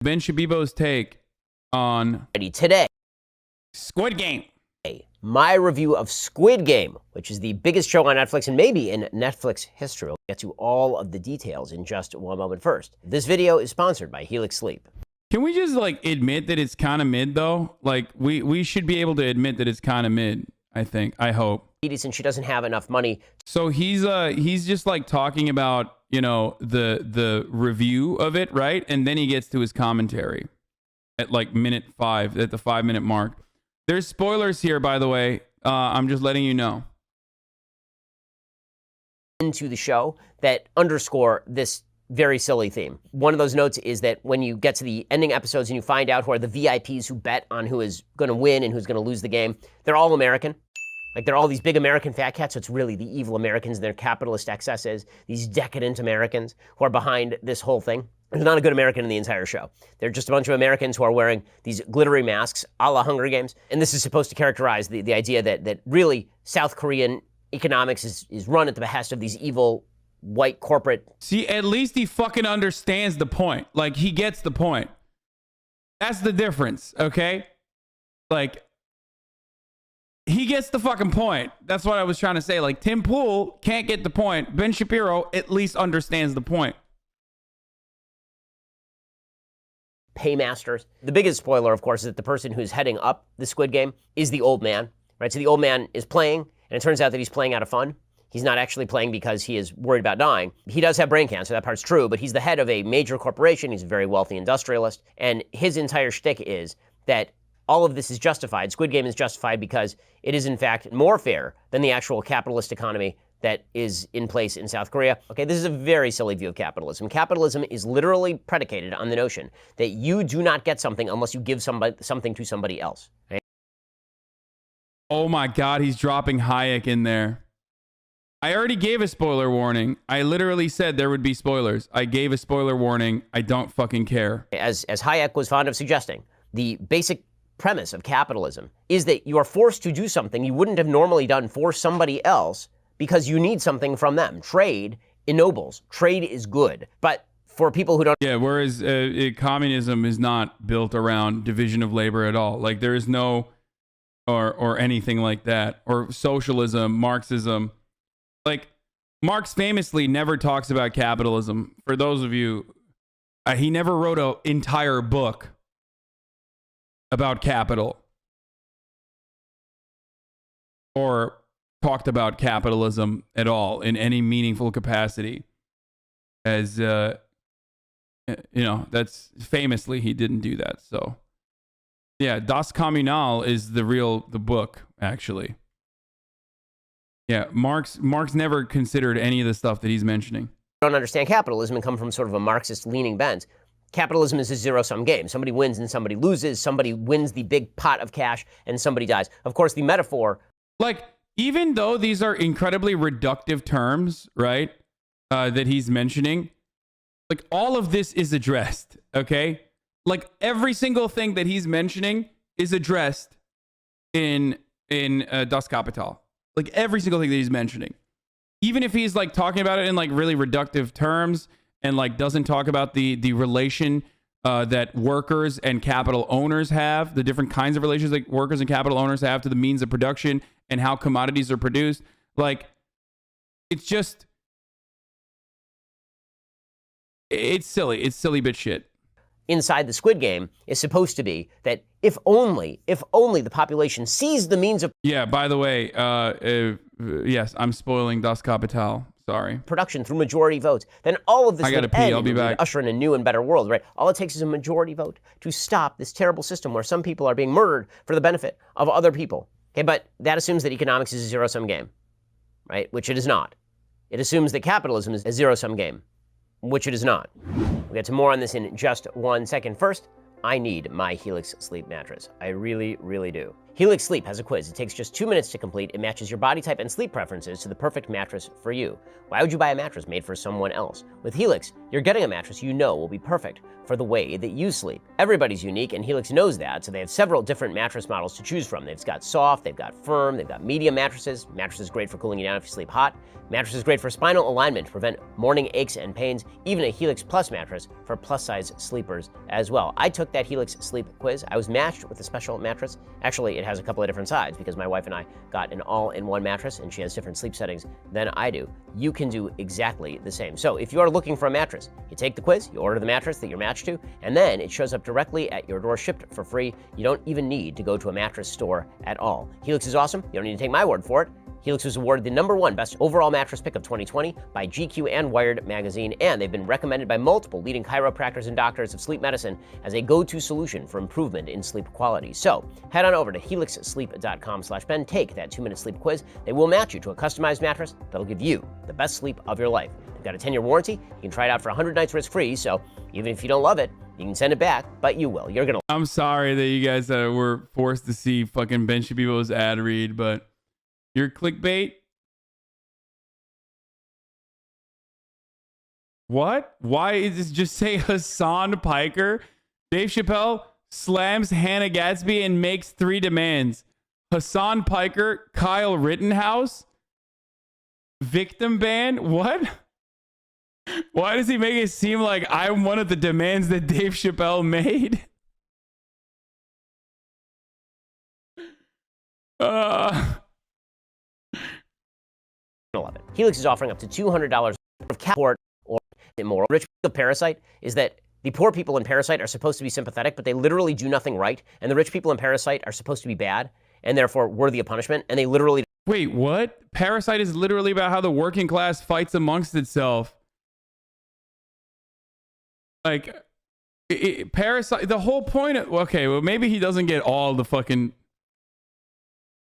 Ben Shabibo's take on today. Squid Game. My review of Squid Game, which is the biggest show on Netflix and maybe in Netflix history. We'll get to all of the details in just one moment. First, this video is sponsored by Helix Sleep. Can we just like admit that it's kind of mid though? Like we should be able to admit that it's kind of mid. I think. I hope. Since she doesn't have enough money. So he's just like talking about, you know, the review of it, right? And then he gets to his commentary at like minute 5, at the 5-minute mark. There's spoilers here, by the way. I'm just letting you know. Into the show that underscore this very silly theme. One of those notes is that when you get to the ending episodes and you find out who are the VIPs who bet on who is going to win and who's going to lose the game, they're all American. Like, they're all these big American fat cats, so it's really the evil Americans and their capitalist excesses, these decadent Americans who are behind this whole thing. There's not a good American in the entire show. They're just a bunch of Americans who are wearing these glittery masks, a la Hunger Games. And this is supposed to characterize the idea that really South Korean economics is run at the behest of these evil white corporate. See, at least he fucking understands the point. Like, he gets the point. That's the difference, okay? Like, he gets the fucking point. That's what I was trying to say. Like, Tim Pool can't get the point. Ben Shapiro at least understands the point. Paymasters. The biggest spoiler, of course, is that the person who's heading up the Squid Game is the old man, right? So the old man is playing, and it turns out that he's playing out of fun. He's not actually playing because he is worried about dying. He does have brain cancer, that part's true, but he's the head of a major corporation. He's a very wealthy industrialist, and his entire shtick is that all of this is justified. Squid Game is justified because it is, in fact, more fair than the actual capitalist economy that is in place in South Korea. Okay, this is a very silly view of capitalism. Capitalism is literally predicated on the notion that you do not get something unless you give something to somebody else. Right? Oh my God, he's dropping Hayek in there. I already gave a spoiler warning. I literally said there would be spoilers. I gave a spoiler warning. I don't fucking care. As Hayek was fond of suggesting, the basic premise of capitalism is that you are forced to do something you wouldn't have normally done for somebody else because you need something from them. Trade ennobles. Trade is good. But for people who don't... Yeah, whereas communism is not built around division of labor at all. Like, there is no... Or anything like that. Or socialism, Marxism. Like, Marx famously never talks about capitalism. For those of you... he never wrote an entire book about capital. Or talked about capitalism at all in any meaningful capacity. As, you know, that's famously he didn't do that. So, yeah, Das Kommunal is the book, actually. Yeah, Marx never considered any of the stuff that he's mentioning. Don't understand capitalism and come from sort of a Marxist leaning bent. Capitalism is a zero-sum game. Somebody wins and somebody loses. Somebody wins the big pot of cash and somebody dies. Of course, the metaphor... Like, even though these are incredibly reductive terms, right, that he's mentioning, like, all of this is addressed, okay? Like, every single thing that he's mentioning is addressed in Das Kapital. Like, every single thing that he's mentioning. Even if he's, like, talking about it in, like, really reductive terms and, like, doesn't talk about the relation that workers and capital owners have, the different kinds of relations that workers and capital owners have to the means of production and how commodities are produced. Like, it's just... It's silly. It's silly bit shit. Inside the Squid Game is supposed to be that if only the population sees the means of... Yeah, by the way, yes, I'm spoiling Das Kapital. Sorry. ...production through majority votes, then all of this I gotta would pee. end I'll be back. Usher in a new and better world, right? All it takes is a majority vote to stop this terrible system where some people are being murdered for the benefit of other people. Okay, but that assumes that economics is a zero-sum game, right? Which it is not. It assumes that capitalism is a zero-sum game, which it is not. We'll get to more on this in just 1 second. First, I need my Helix sleep mattress. I really, really do. Helix Sleep has a quiz. It takes just 2 minutes to complete. It matches your body type and sleep preferences to the perfect mattress for you. Why would you buy a mattress made for someone else? With Helix, you're getting a mattress you know will be perfect for the way that you sleep. Everybody's unique, and Helix knows that, so they have several different mattress models to choose from. They've got soft, they've got firm, they've got medium mattresses. Mattresses great for cooling you down if you sleep hot. Mattresses great for spinal alignment to prevent morning aches and pains. Even a Helix Plus mattress for plus-size sleepers as well. I took that Helix Sleep quiz. I was matched with a special mattress. Actually, it has a couple of different sides because my wife and I got an all-in-one mattress, and she has different sleep settings than I do. You can do exactly the same. So if you are looking for a mattress, you take the quiz, you order the mattress that you're matched to, and then it shows up directly at your door, shipped for free. You don't even need to go to a mattress store at all. Helix is awesome. You don't need to take my word for it. Helix was awarded the #1 best overall mattress pick of 2020 by GQ and Wired magazine, and they've been recommended by multiple leading chiropractors and doctors of sleep medicine as a go-to solution for improvement in sleep quality. So head on over to helixsleep.com/Ben, take that 2-minute sleep quiz. They will match you to a customized mattress that'll give you the best sleep of your life. They've got a 10-year warranty. You can try it out for 100 nights risk-free, so even if you don't love it, you can send it back, but you will. You're gonna. I'm sorry that you guys were forced to see fucking Ben Shapiro's ad read, but your clickbait? What? Why is this just say Hasan Piker? Dave Chappelle slams Hannah Gadsby and makes 3 demands. Hasan Piker, Kyle Rittenhouse, victim ban? What? Why does he make it seem like I'm one of the demands that Dave Chappelle made? Love it. Helix is offering up to $200 of support or immoral. Rich people of Parasite is that the poor people in Parasite are supposed to be sympathetic, but they literally do nothing right, and the rich people in Parasite are supposed to be bad and therefore worthy of punishment, and they literally. Wait, what? Parasite is literally about how the working class fights amongst itself. Like, Parasite, the whole point of, okay, well, maybe he doesn't get all the fucking,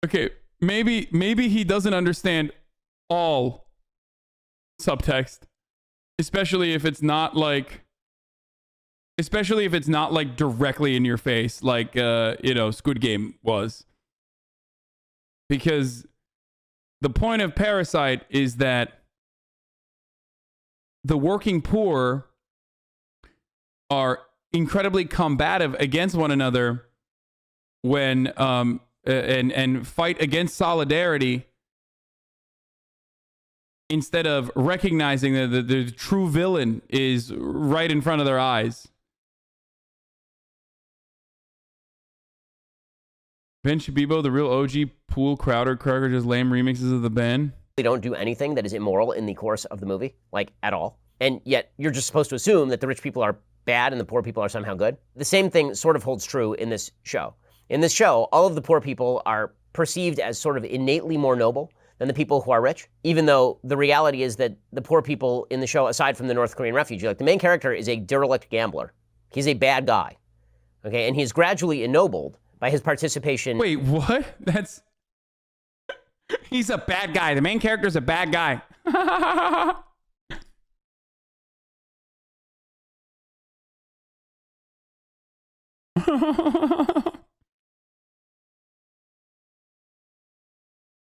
okay, maybe he doesn't understand all subtext, especially if it's not like directly in your face, like Squid Game was. Because the point of Parasite is that the working poor are incredibly combative against one another when and fight against solidarity, instead of recognizing that the true villain is right in front of their eyes. Ben Shabibo, the real OG Pool Crowder Kroger, just lame remixes of the Ben. They don't do anything that is immoral in the course of the movie, like at all. And yet you're just supposed to assume that the rich people are bad and the poor people are somehow good. The same thing sort of holds true in this show. In this show, all of the poor people are perceived as sort of innately more noble than the people who are rich, even though the reality is that the poor people in the show, aside from the North Korean refugee, like the main character is a derelict gambler. He's a bad guy, okay? And he's gradually ennobled by his participation. Wait, what? He's a bad guy. The main character's a bad guy.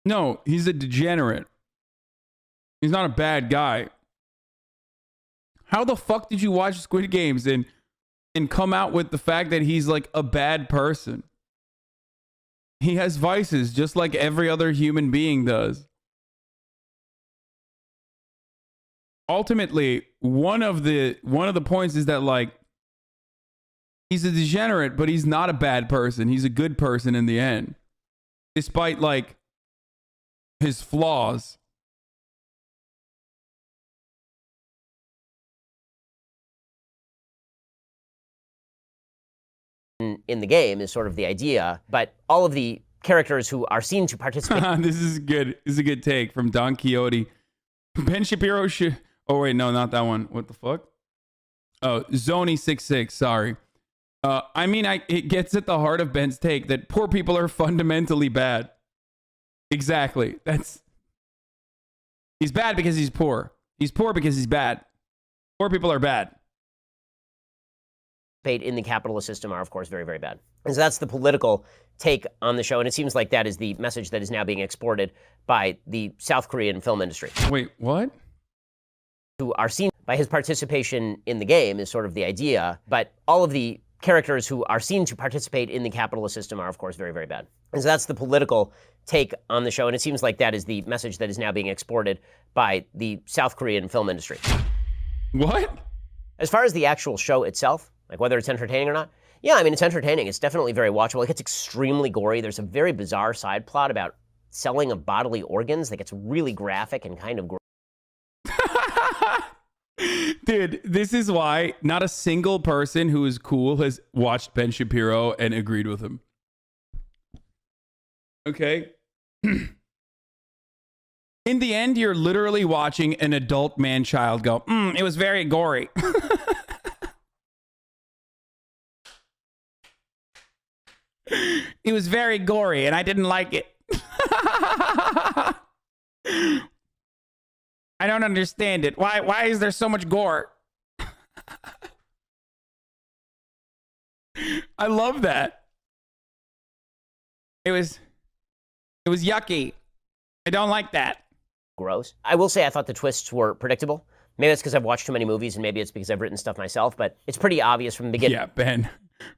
No, he's a degenerate. He's not a bad guy. How the fuck did you watch Squid Games and come out with the fact that he's like a bad person? He has vices just like every other human being does. Ultimately, one of the points is that, like, he's a degenerate, but he's not a bad person. He's a good person in the end, despite like his flaws. In the game is sort of the idea, but all of the characters who are seen to participate. This is good. This is a good take from Don Quixote. Ben Shapiro should. Oh wait, no, not that one. What the fuck? Oh, Zony66. Sorry. It gets at the heart of Ben's take that poor people are fundamentally bad. Exactly. He's bad because he's poor. He's poor because he's bad. Poor people are bad. in the capitalist system are, of course, very, very bad. And so that's the political take on the show. And it seems like that is the message that is now being exported by the South Korean film industry. Wait, what? Who are seen by his participation in the game is sort of the idea, but all of the characters who are seen to participate in the capitalist system are, of course, very, very bad. And so that's the political take on the show. And it seems like that is the message that is now being exported by the South Korean film industry. What? As far as the actual show itself, like whether it's entertaining or not, yeah, I mean, it's entertaining. It's definitely very watchable. It gets extremely gory. There's a very bizarre side plot about selling of bodily organs that gets really graphic and kind of gross. Dude, this is why not a single person who is cool has watched Ben Shapiro and agreed with him. Okay? In the end, you're literally watching an adult man-child go, it was very gory. It was very gory, and I didn't like it. I don't understand it. Why is there so much gore? I love that. It was yucky. I don't like that. Gross. I will say I thought the twists were predictable. Maybe it's because I've watched too many movies, and maybe it's because I've written stuff myself, but it's pretty obvious from the beginning. Yeah, Ben.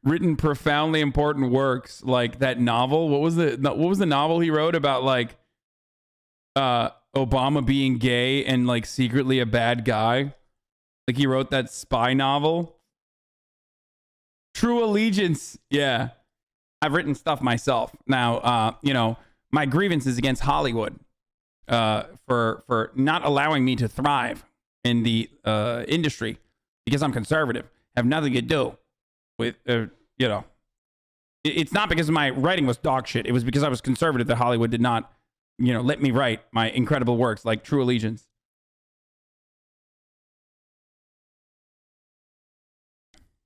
Written profoundly important works like that novel. What was the novel he wrote about like Obama being gay and like secretly a bad guy? Like he wrote that spy novel. True Allegiance. Yeah. I've written stuff myself. Now, my grievance is against Hollywood for not allowing me to thrive in the industry because I'm conservative. Have nothing to do with, it's not because my writing was dog shit. It was because I was conservative that Hollywood did not, let me write my incredible works like True Allegiance.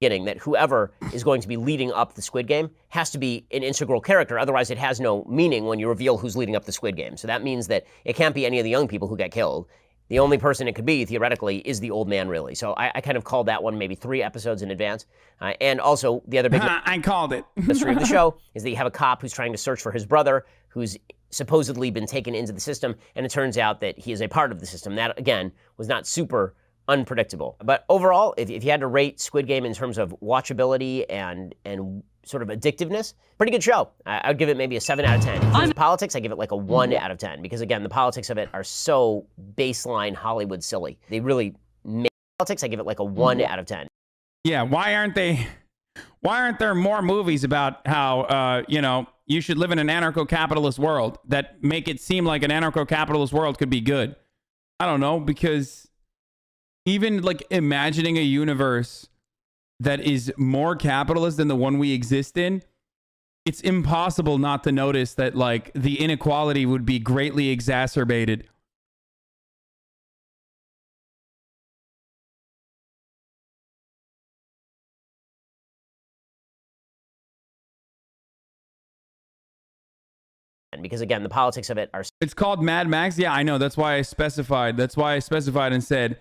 That whoever is going to be leading up the Squid Game has to be an integral character. Otherwise, it has no meaning when you reveal who's leading up the Squid Game. So that means that it can't be any of the young people who get killed. The only person it could be, theoretically, is the old man, really. So I kind of called that one maybe 3 episodes in advance. And also, the other big I called it. mystery of the show is that you have a cop who's trying to search for his brother, who's supposedly been taken into the system, and it turns out that he is a part of the system. That, again, was not super unpredictable. But overall, if you had to rate Squid Game in terms of watchability and sort of addictiveness, pretty good show. I would give it maybe a 7 out of 10. In terms of politics, I give it like a 1 out of 10 because, again, the politics of it are so baseline Hollywood silly. They really make politics. I give it like a 1 out of 10. Yeah, why aren't there more movies about how you should live in an anarcho-capitalist world that make it seem like an anarcho-capitalist world could be good? I don't know, because even like imagining a universe that is more capitalist than the one we exist in, it's impossible not to notice that like the inequality would be greatly exacerbated. Because, again, the politics of it are... It's called Mad Max. Yeah, I know. That's why I specified. And said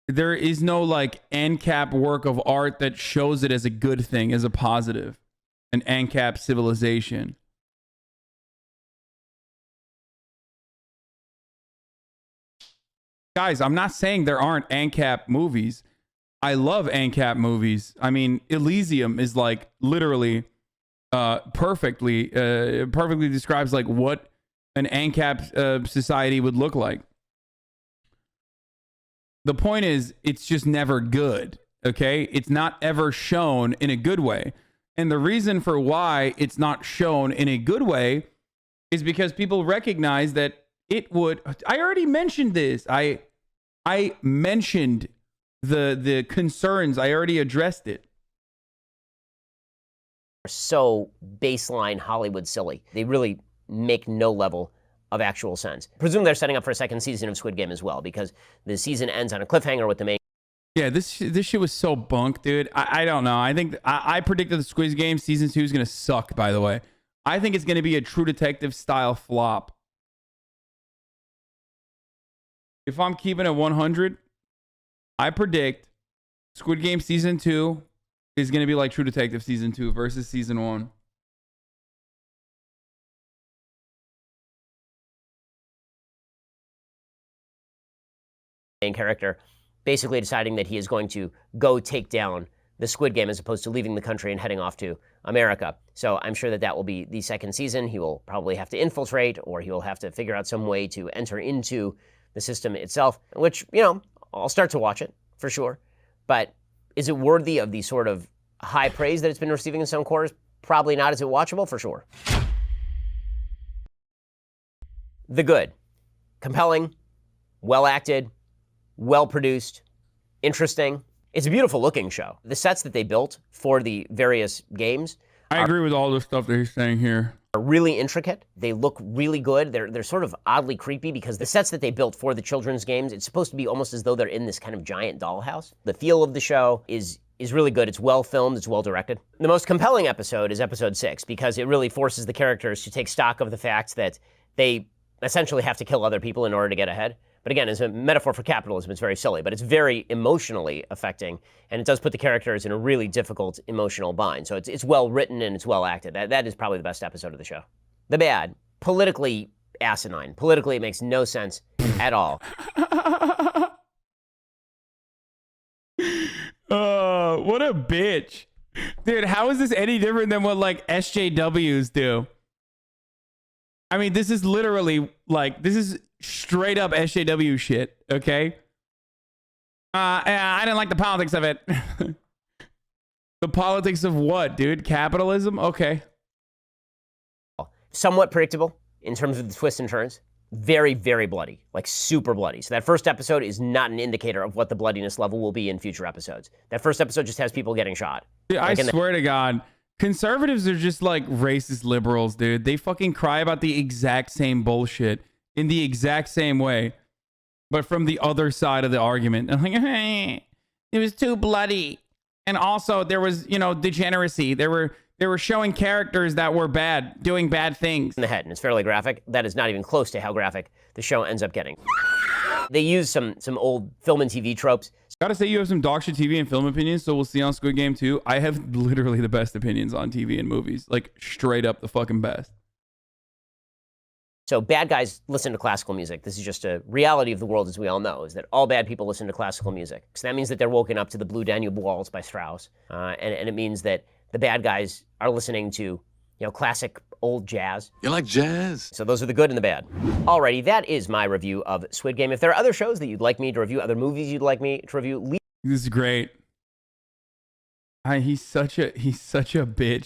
there is no like ANCAP work of art that shows it as a good thing, as a positive. An ANCAP civilization. Guys, I'm not saying there aren't ANCAP movies. I love ANCAP movies. I mean, Elysium is like literally perfectly describes like what an ANCAP society would look like. The point is, it's just never good, okay? It's not ever shown in a good way. And the reason for why it's not shown in a good way is because people recognize that it would... I already mentioned this. I mentioned the concerns. I already addressed it. So baseline Hollywood silly. They really make no level of actual sense. Presumably they're setting up for a second season of Squid Game as well, because the season ends on a cliffhanger with the main... Yeah, this shit was so bunk, dude. I don't know. I think I predicted the Squid Game season 2 is going to suck, by the way. I think it's going to be a True Detective style flop. If I'm keeping it 100, I predict Squid Game season 2 is going to be like True Detective season 2 versus season 1. Main character basically deciding that he is going to go take down the Squid Game as opposed to leaving the country and heading off to America. So I'm sure that that will be the second season. He will probably have to infiltrate, or he will have to figure out some way to enter into the system itself, which, you know, I'll start to watch it for sure. But is it worthy of the sort of high praise that it's been receiving in some quarters? Probably not. Is it watchable? For sure. The Good. Compelling, well acted, well produced, interesting. It's a beautiful looking show. The sets that they built for the various games I agree with all the stuff that he's saying here. are really intricate. They look really good. They're sort of oddly creepy because the sets that they built for the children's games, it's supposed to be almost as though they're in this kind of giant dollhouse. The feel of the show is really good. It's well filmed, it's well directed. The most compelling episode is episode 6 because it really forces the characters to take stock of the fact that they essentially have to kill other people in order to get ahead. But again, as a metaphor for capitalism, it's very silly, but it's very emotionally affecting, and it does put the characters in a really difficult emotional bind. So it's well written and it's well acted. That is probably the best episode of the show. The Bad, politically asinine. Politically, it makes no sense at all. What a bitch. Dude, how is this any different than what like SJWs do? I mean, this is literally like, this is straight up SJW shit, okay? I didn't like the politics of it. The politics of what, dude? Capitalism? Okay. Somewhat predictable in terms of the twists and turns. Very, very bloody, like super bloody. So that first episode is not an indicator of what the bloodiness level will be in future episodes. That first episode just has people getting shot. Dude, I swear to God, conservatives are just like racist liberals, dude. They fucking cry about the exact same bullshit in the exact same way, but from the other side of the argument. I'm like, hey, it was too bloody. And also there was, you know, degeneracy. They were showing characters that were bad, doing bad things. In the head, and it's fairly graphic. That is not even close to how graphic the show ends up getting. They use some old film and TV tropes. Gotta say, you have some dog shit TV and film opinions, so we'll see on Squid Game 2. I have literally the best opinions on TV and movies. Like, straight up the fucking best. So bad guys listen to classical music. This is just a reality of the world, as we all know, is that all bad people listen to classical music. So that means that they're woken up to the Blue Danube Waltz by Strauss. And it means that the bad guys are listening to, you know, classic old jazz. You like jazz? So those are the good and the bad. Alrighty, that is my review of Squid Game. If there are other shows that you'd like me to review, other movies you'd like me to review, leave. This is great. He's such a bitch.